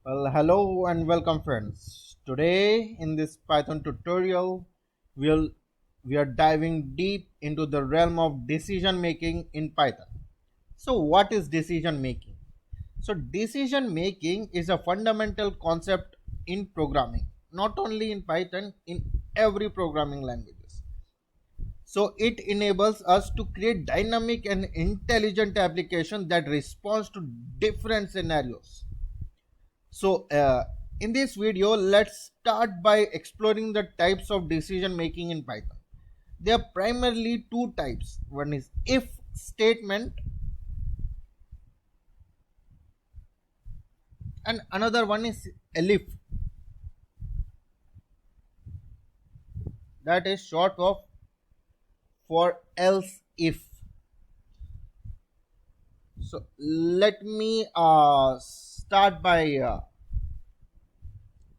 Well, hello and welcome, friends. Today in this Python tutorial, we'll we are diving deep into the realm of decision making in Python. So, what is decision making? So, decision making is a fundamental concept in programming, not only in Python, in every programming languages. So, it enables us to create dynamic and intelligent application that responds to different scenarios. In this video, let's start by exploring the types of decision making in Python. There are primarily two types. One is if statement, and another one is elif, that is short of for else if. So, let me start by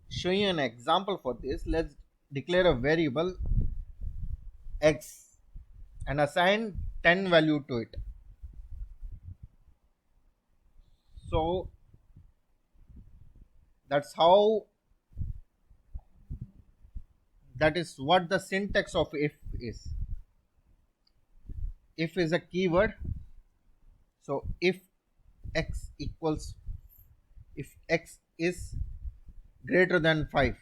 showing you an example for this. Let's declare a variable x and assign 10 value to it. So, that's how that is what the syntax of if is. If is a keyword, so if x equals, if x is greater than 5,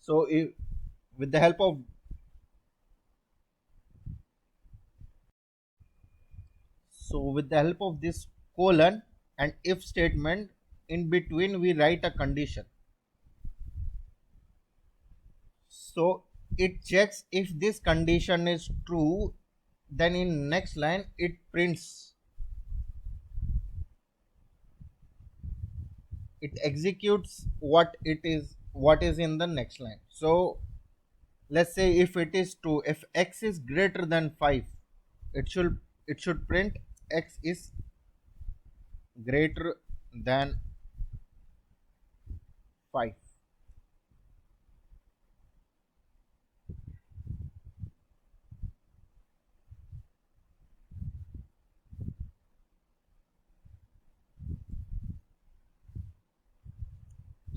so if with the help of this colon and if statement, in between we write a condition. So it checks if this condition is true, then in next line it prints, it executes what is in the next line. So let's say if it is true, if x is greater than 5, it should print x is greater than 5.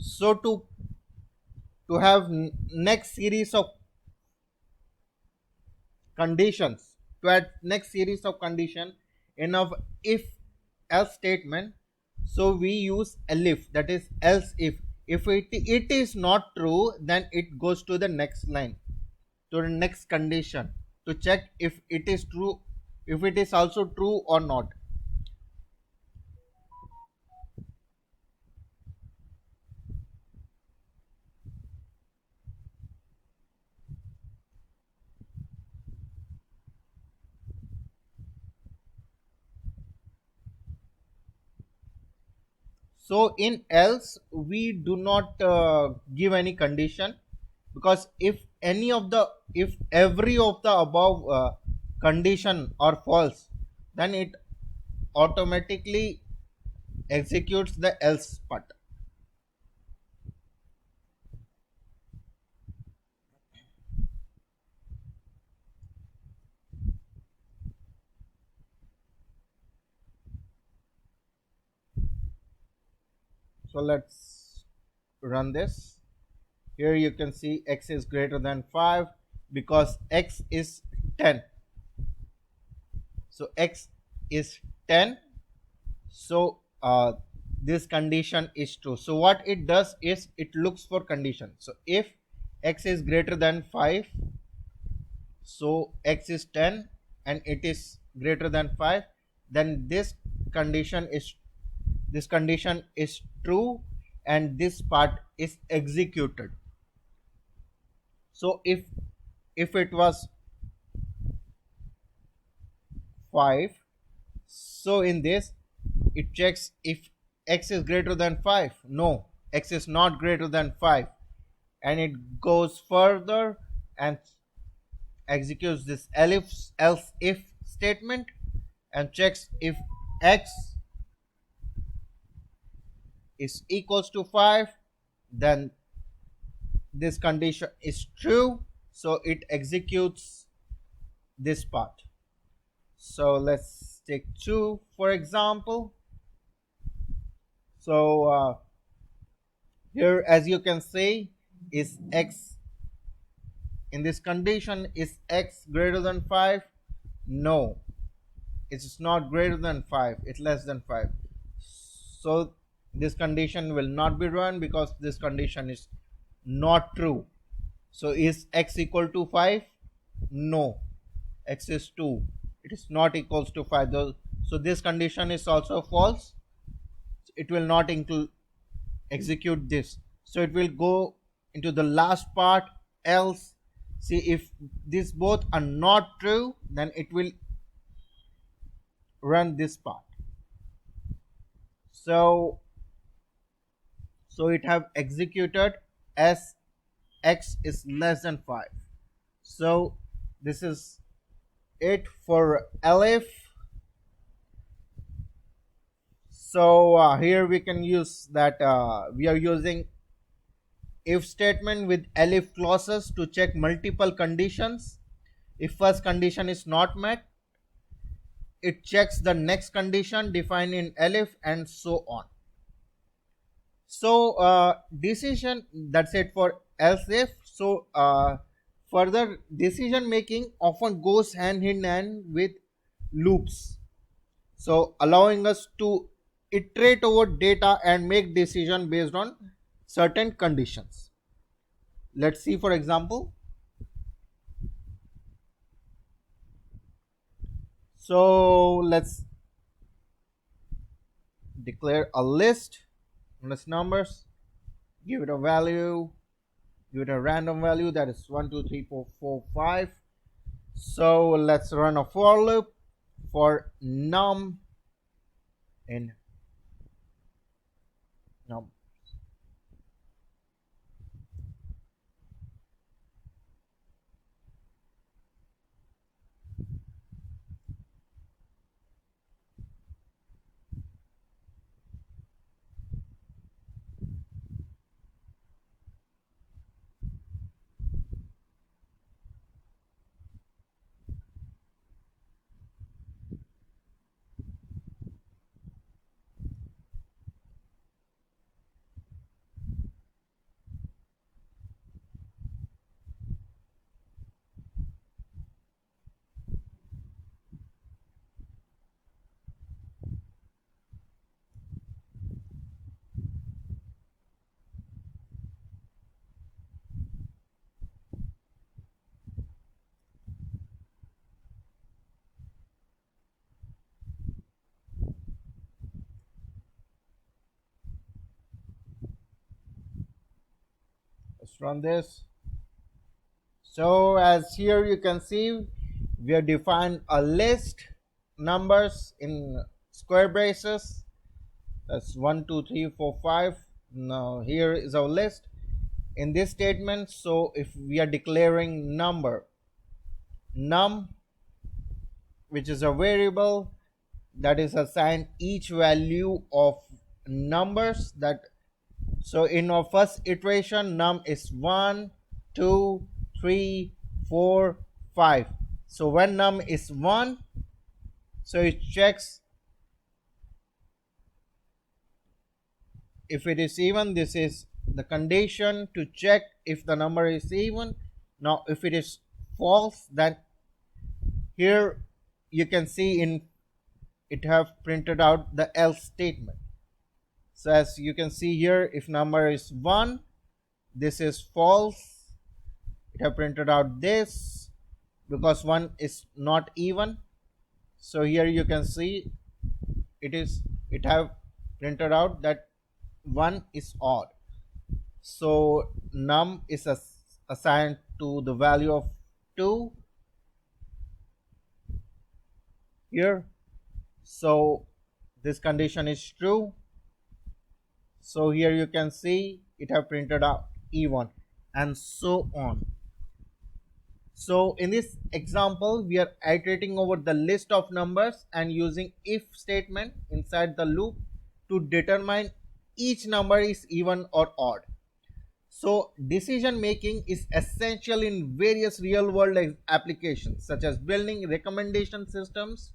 So to have next series of conditions, to add next series of condition in of if else statement, so we use elif, that is else if it is not true, then it goes to the next line, to the next condition, to check if it is true, if it is also true or not. So in else we do not give any condition, because if every of the above condition are false, then it automatically executes the else part. So let's run this. Here you can see x is greater than 5 because x is 10. So x is 10. So this condition is true. So what it does is it looks for condition. So if x is greater than 5, so x is 10 and it is greater than 5, then this condition is true and this part is executed. So if it was 5, so in this it checks if x is greater than 5. No, x is not greater than 5, and it goes further and executes this else if statement and checks if x is equals to 5, then this condition is true, so it executes this part. So let's take 2 for example. So here, as you can see, is x in this condition, is x greater than 5? No, it's not greater than 5, it's less than 5. So this condition will not be run because this condition is not true. So is x equal to 5? No, x is 2, it is not equals to 5 though. So this condition is also false, it will not include execute this. So it will go into the last part, else. See, if these both are not true, then it will run this part. So it have executed as x is less than 5. So this is it for elif. So here we can use that we are using if statement with elif clauses to check multiple conditions. If first condition is not met, it checks the next condition defined in elif and so on. So decision, that's it for else if. So further decision making often goes hand in hand with loops, so allowing us to iterate over data and make decision based on certain conditions. Let's see for example. So let's declare a list numbers, give it a value, give it a random value, that is 1 2 3 4 4 5. So let's run a for loop for num in num. Let's run this. So as here you can see, we have defined a list numbers in square braces. That's 1 2 3 4 5. Now here is our list in this statement. So if we are declaring number num, which is a variable that is assigned each value of numbers, that so in our first iteration num is 1 2 3 4 5. So when num is 1, so it checks if it is even. This is the condition to check if the number is even. Now if it is false, then here you can see in it have printed out the else statement. So as you can see here, if number is 1, this is false. It have printed out this because 1 is not even. So here you can see it have printed out that 1 is odd. So num is assigned to the value of 2 here. So this condition is true. So here you can see it have printed out even and so on. So in this example, we are iterating over the list of numbers and using if statement inside the loop to determine each number is even or odd. So decision making is essential in various real world applications such as building recommendation systems,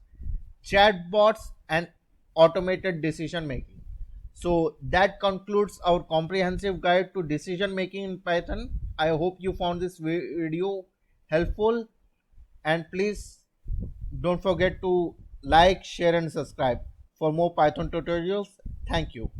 chatbots, and automated decision making. So that concludes our comprehensive guide to decision making in Python. I hope you found this video helpful, and please don't forget to like, share and subscribe for more Python tutorials. Thank you.